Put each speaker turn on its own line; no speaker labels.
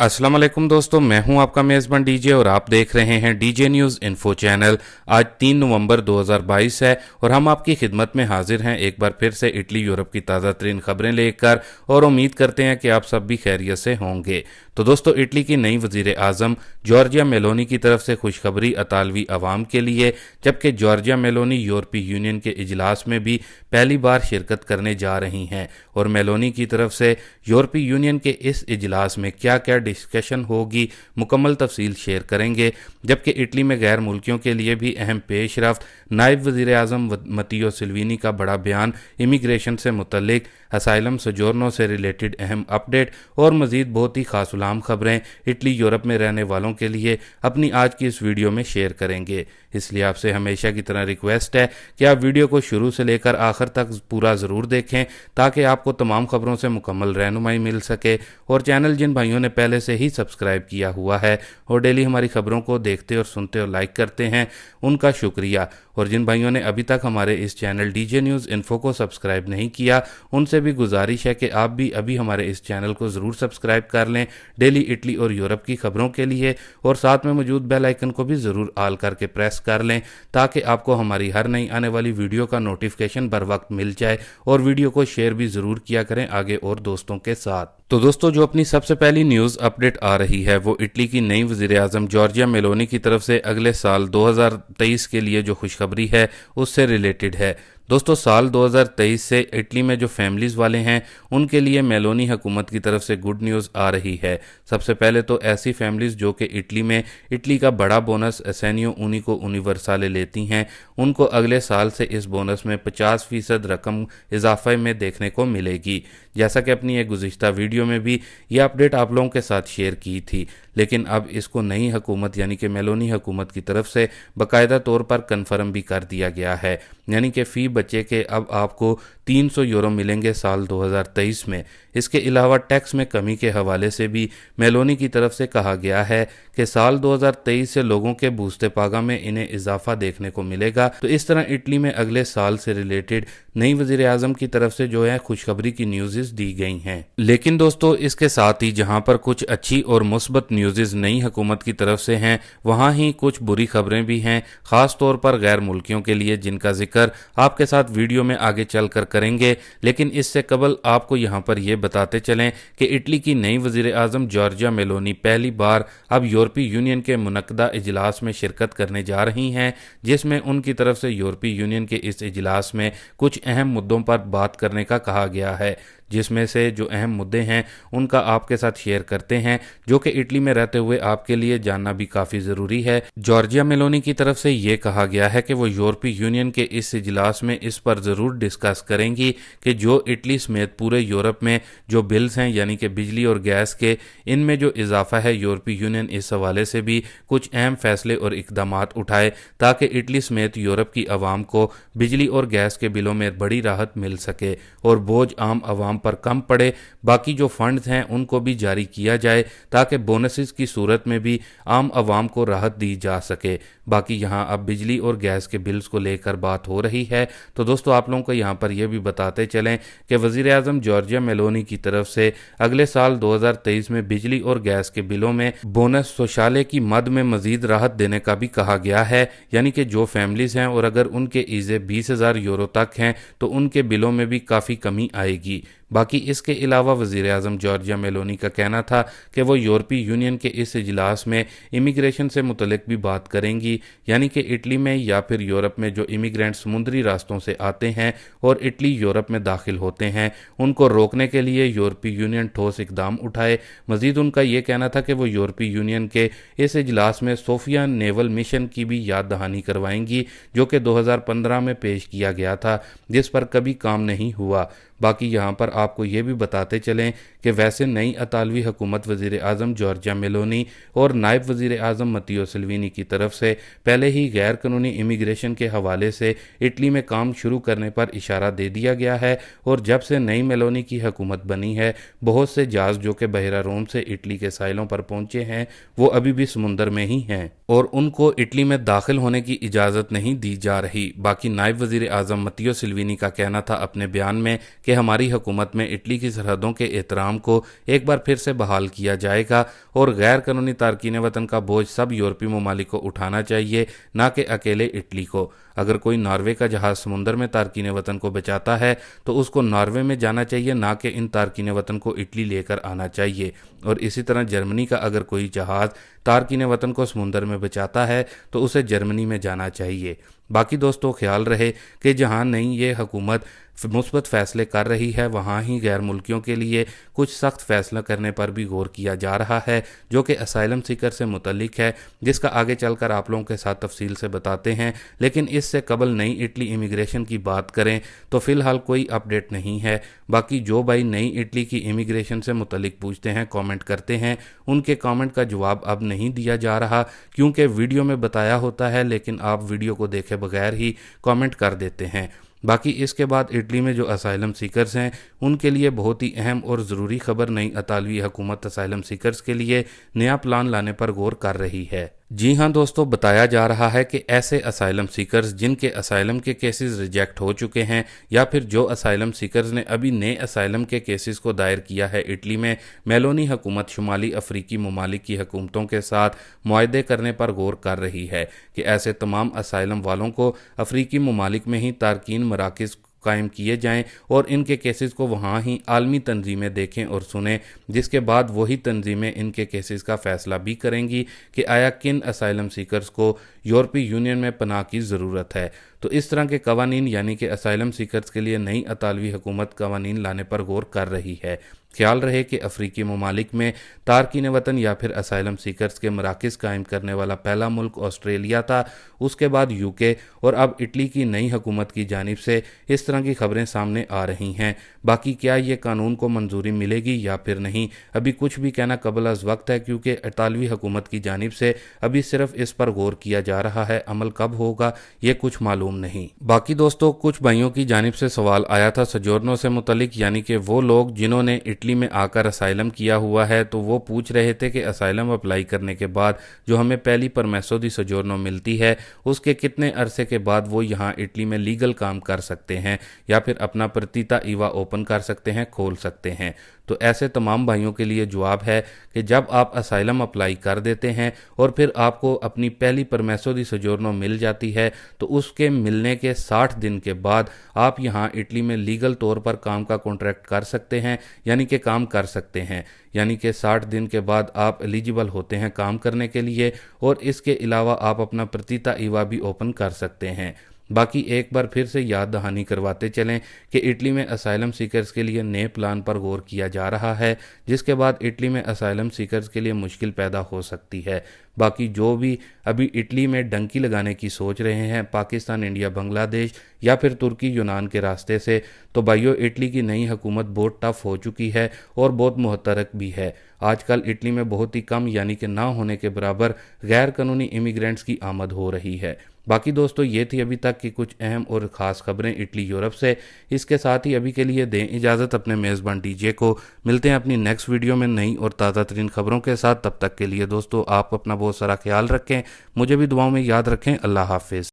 अस्सलाम वालेकुम दोस्तों, मैं हूं आपका मेज़बान डीजे और आप देख रहे हैं डीजे न्यूज़ इन्फो चैनल। आज 3 नवंबर 2022 है और हम आपकी खिदमत में हाजिर हैं एक बार फिर से इटली यूरोप की ताज़ा तरीन खबरें लेकर, और उम्मीद करते हैं कि आप सब भी खैरियत से होंगे। तो दोस्तों, इटली की नई वजीर आज़म जॉर्जिया मेलोनी की तरफ से खुशखबरी अतालवी अवाम के लिए, जबकि जॉर्जिया मेलोनी यूरोपीय यूनियन के इजलास में भी पहली बार शिरकत करने जा रही हैं। और मेलोनी की तरफ से यूरोपीय यूनियन के इस इजलास में क्या क्या डिस्कशन होगी, मुकम्मल तफसील शेयर करेंगे। जबकि इटली में गैर मुल्कियों के लिए भी अहम पेशरफ्त, नायब वज़ीर आज़म मत्तियो सल्विनी का बड़ा बयान, इमिग्रेशन से मुतल्लिक, असाइलम सजोर्नो से रिलेटेड अहम अपडेट और मज़ीद बहुत ही खास उलाम खबरें इटली यूरोप में रहने वालों के लिए अपनी आज की इस वीडियो में शेयर करेंगे। इसलिए आपसे हमेशा की तरह रिक्वेस्ट है कि आप वीडियो को शुरू से लेकर आखिर तक पूरा ज़रूर देखें, ताकि आपको तमाम खबरों से मुकम्मल रहनुमाई मिल सके। और चैनल जिन भाइयों ने पहले से ही सब्सक्राइब किया हुआ है और डेली हमारी खबरों को देखते और सुनते और लाइक करते हैं, उनका शुक्रिया। और जिन भाइयों ने अभी तक हमारे इस चैनल डीजे न्यूज़ इन्फो को सब्सक्राइब नहीं किया, उनसे भी गुजारिश है कि आप भी अभी हमारे इस चैनल को ज़रूर सब्सक्राइब कर लें डेली इटली और यूरोप की खबरों के लिए, और साथ में मौजूद बेल आइकन को भी ज़रूर ऑल करके प्रेस कर लें, ताकि आपको हमारी हर नई आने वाली वीडियो का नोटिफिकेशन बर वक्त मिल जाए। और वीडियो को शेयर भी ज़रूर किया करें आगे और दोस्तों के साथ। तो दोस्तों, जो अपनी सबसे पहली न्यूज़ अपडेट आ रही है वो इटली की नई वज़ीर आज़म जॉर्जिया मेलोनी की तरफ से अगले साल 2023 के लिए जो खुशखबरी है उससे रिलेटेड है। दोस्तों, साल 2023 से इटली में जो फैमिलीज़ वाले हैं उनके लिए मेलोनी हुकूमत की तरफ से गुड न्यूज़ आ रही है। सबसे पहले तो ऐसी फैमिलीज़ जो कि इटली में इटली का बड़ा बोनस एसेनियो ऊनिको यूनिवर्साले लेती हैं, उनको अगले साल से इस बोनस में 50% रकम इजाफे में देखने को मिलेगी। जैसा कि अपनी एक गुज़िश्ता वीडियो में भी ये अपडेट आप लोगों के साथ शेयर की थी, लेकिन अब इसको नई हुकूमत यानी कि मेलोनी हुकूमत की तरफ से बाकायदा तौर पर कन्फर्म भी कर दिया गया है। यानी कि फ़ी बच्चे के अब आपको 300 यूरो मिलेंगे साल 2023 में। इसके अलावा टैक्स में कमी के हवाले से भी मेलोनी की तरफ से कहा गया है कि साल 2023 से लोगों के बूस्ते पागा में इन्हें इजाफा देखने को मिलेगा। तो इस तरह इटली में अगले साल से रिलेटेड नई वज़ीर आज़म की तरफ से जो है खुशखबरी की न्यूज़ दी गई हैं। लेकिन दोस्तों, इसके साथ ही जहां पर कुछ अच्छी और मुस्बत न्यूज़ नई हुकूमत की तरफ से हैं, वहां ही कुछ बुरी खबरें भी हैं, ख़ास तौर पर गैर मुल्कियों के लिए, जिनका जिक्र आपके साथ वीडियो में आगे चलकर करेंगे। लेकिन इससे कबल आपको यहाँ पर यह बताते चलें कि इटली की नई वज़ीर आज़म जॉर्जिया मेलोनी पहली बार अब यूरोपीय यूनियन के मुनक्कदा इजलास में शिरकत करने जा रही हैं, जिसमें उनकी तरफ से यूरोपीय यूनियन के इस इजलास में कुछ अहम मुद्दों पर बात करने का कहा गया है, जिसमें से जो अहम मुद्दे हैं उनका आपके साथ शेयर करते हैं, जो कि इटली में रहते हुए आपके लिए जानना भी काफ़ी ज़रूरी है। जॉर्जिया मेलोनी की तरफ से ये कहा गया है कि वो यूरोपीय यूनियन के इस इजलास में इस पर ज़रूर डिस्कस करेंगी कि जो इटली समेत पूरे यूरोप में जो बिल्स हैं यानी कि बिजली और गैस के, इनमें जो इजाफा है, यूरोपीय यूनियन इस हवाले से भी कुछ अहम फैसले और इकदामात उठाए, ताकि इटली समेत यूरोप की आवाम को बिजली और गैस के बिलों में बड़ी राहत मिल सके और बोझ आम आवाम पर कम पड़े। बाकी जो फंड्स हैं उनको भी जारी किया जाए, ताकि बोनसेस की सूरत में भी आम आवाम को राहत दी जा सके। बाकी यहाँ अब बिजली और गैस के बिल्स को लेकर बात हो रही है। तो दोस्तों, आप लोगों को यहाँ पर यह भी बताते चलें कि वज़ीर आज़म जॉर्जिया मेलोनी की तरफ से अगले साल 2023 में बिजली और गैस के बिलों में बोनस सोशाले की मद में मजीद राहत देने का भी कहा गया है। यानी कि जो फैमिलीज़ हैं और अगर उनके ईज़े 20,000 यूरो तक हैं तो उनके बिलों में भी काफ़ी कमी आएगी। बाकी इसके अलावा वज़ीर आज़म जॉर्जिया मेलोनी का कहना था कि वो यूरोपीय यूनियन के इस इजलास में इमिग्रेशन से मुतल्लिक भी बात करेंगी, यानी कि इटली में या फिर यूरोप में जो इमिग्रेंट समुद्री रास्तों से आते हैं और इटली यूरोप में दाखिल होते हैं, उनको रोकने के लिए यूरोपीय यूनियन ठोस इकदाम उठाए। मज़ीद उनका ये कहना था कि वो यूरोपीय यूनियन के इस इजलास में सोफिया नेवल मिशन की भी याद दहानी करवाएंगी, जो कि 2015 में पेश किया गया था, जिस पर कभी काम नहीं हुआ। बाकी यहाँ पर आपको ये भी बताते चलें कि वैसे नई अतालवी हुकूमत वज़ीर आज़म जॉर्जिया मेलोनी और नायब वज़ीर आज़म मत्तियो सल्विनी की तरफ से पहले ही गैर कानूनी इमिग्रेशन के हवाले से इटली में काम शुरू करने पर इशारा दे दिया गया है। और जब से नई मेलोनी की हुकूमत बनी है, बहुत से जहाज़ जो कि बहरा रोम से इटली के साहिलों पर पहुँचे हैं, वो अभी भी समुंदर में ही हैं और उनको इटली में दाखिल होने की इजाज़त नहीं दी जा रही। बाकी नायब वज़ीर आज़म मत्तियो सल्विनी का कहना था अपने बयान में कि हमारी हुकूमत में इटली की सरहदों के एहतराम निज़ाम को एक बार फिर से बहाल किया जाएगा और गैर कानूनी तारकीन वतन का बोझ सब यूरोपीय ममालिक को उठाना चाहिए, ना कि अकेले इटली को। अगर कोई नॉर्वे का जहाज़ समुंदर में तारकीन वतन को बचाता है तो उसको नॉर्वे में जाना चाहिए, ना कि इन तारकीन वतन को इटली लेकर आना चाहिए। और इसी तरह जर्मनी का अगर कोई जहाज़ तारकीन वतन को समुंदर में बचाता है तो उसे जर्मनी में जाना चाहिए। बाकी दोस्तों, ख्याल रहे कि जहां नहीं ये हुकूमत मुस्बत फ़ैसले कर रही है, वहाँ ही गैर मुल्कियों के लिए कुछ सख्त फ़ैसला करने पर भी गौर किया जा रहा है, जो कि असाइलम सीकर से मुतल्लिक है, जिसका आगे चलकर आप लोगों के साथ तफसील से बताते हैं। लेकिन इससे कबल नई इटली इमिग्रेशन की बात करें तो फ़िलहाल कोई अपडेट नहीं है। बाकी जो भाई नई इटली की इमिग्रेशन से मुतल्लिक पूछते हैं, कमेंट करते हैं, उनके कमेंट का जवाब अब नहीं दिया जा रहा, क्योंकि वीडियो में बताया होता है लेकिन आप वीडियो को देखे बगैर ही कमेंट कर देते हैं। बाकी इसके बाद इटली में जो असाइलम सीकर्स हैं उनके लिए बहुत ही अहम और ज़रूरी खबर, नई इतालवी हुकूमत असाइलम सीकर्स के लिए नया प्लान लाने पर गौर कर रही है। जी हाँ दोस्तों, बताया जा रहा है कि ऐसे असाइलम सीकर्स जिनके असाइलम के केसेस रिजेक्ट हो चुके हैं, या फिर जो असाइलम सीकर्स ने अभी नए असाइलम के केसेस को दायर किया है इटली में, मेलोनी हुकूमत शुमाली अफ्रीकी ममालिक की हुकूमतों के साथ मुआहदे करने पर गौर कर रही है कि ऐसे तमाम असाइलम वालों को अफ्रीकी ममालिक में ही तारकीन मराकज़ कायम किए जाएं और इनके केसेस को वहाँ ही आलमी तंजीमें देखें और सुनें, जिसके बाद वही तंजीमें इनके केसेस का फ़ैसला भी करेंगी कि आया किन असाइलम सीकर्स को यूरोपीय यूनियन में पनाह की ज़रूरत है। तो इस तरह के कवानीन यानी कि असाइलम सीकर्स के लिए नई इतालवी हुकूमत कवानीन लाने पर गौर कर रही है। ख्याल रहे कि अफ्रीकी ममालिक में तारकीन वतन या फिर असाइलम सीकर्स के मराकज़ कायम करने वाला पहला मुल्क ऑस्ट्रेलिया था, उसके बाद यूके, और अब इटली की नई हुकूमत की जानिब से इस तरह की खबरें सामने आ रही हैं। बाकी क्या ये कानून को मंजूरी मिलेगी या फिर नहीं, अभी कुछ भी कहना कबल अज़ वक्त है, क्योंकि इतालवी हुकूमत की जानिब से अभी सिर्फ इस पर गौर किया जा रहा है। अमल कब होगा ये कुछ मालूम नहीं। बाकी दोस्तों, कुछ भाइयों की जानिब से सवाल आया था सजोर्नो से मुतलिक, यानी कि वो लोग जिन्होंने इटली में आकर असाइलम किया हुआ है, तो वो पूछ रहे थे कि असाइलम अप्लाई करने के बाद जो हमें पहली परमेसो दी सजोर्नो मिलती है, उसके कितने अरसे के बाद वो यहाँ इटली में लीगल काम कर सकते हैं या फिर अपना प्रतिता ईवा ओपन कर सकते हैं, खोल सकते हैं। तो ऐसे तमाम भाइयों के लिए जवाब है कि जब आप असाइलम अप्लाई कर देते हैं और फिर आपको अपनी पहली परमेसो दी सजोर्नो मिल जाती है, तो उसके मिलने के 60 दिन के बाद आप यहाँ इटली में लीगल तौर पर काम का कॉन्ट्रैक्ट कर सकते हैं, यानी कि काम कर सकते हैं। यानी कि 60 दिन के बाद आप एलिजिबल होते हैं काम करने के लिए, और इसके अलावा आप अपना प्रतिता ईवा भी ओपन कर सकते हैं। बाकी एक बार फिर से याद दहानी करवाते चलें कि इटली में असाइलम सीकर्स के लिए नए प्लान पर गौर किया जा रहा है, जिसके बाद इटली में असाइलम सीकर्स के लिए मुश्किल पैदा हो सकती है। बाकी जो भी अभी इटली में डंकी लगाने की सोच रहे हैं पाकिस्तान, इंडिया, बांग्लादेश या फिर तुर्की, यूनान के रास्ते से, तो भाइयों इटली की नई हुकूमत बहुत टफ हो चुकी है और बहुत मुहतरक भी है। आजकल इटली में बहुत ही कम यानी कि ना होने के बराबर गैर कानूनी इमिग्रेंट्स की आमद हो रही है। बाकी दोस्तों, ये थी अभी तक की कुछ अहम और ख़ास खबरें इटली यूरोप से। इसके साथ ही अभी के लिए दें इजाज़त अपने मेज़बान डीजे को। मिलते हैं अपनी नेक्स्ट वीडियो में नई और ताज़ा तरीन खबरों के साथ। तब तक के लिए दोस्तों आप अपना बहुत सारा ख्याल रखें, मुझे भी दुआओं में याद रखें। अल्लाह हाफिज़।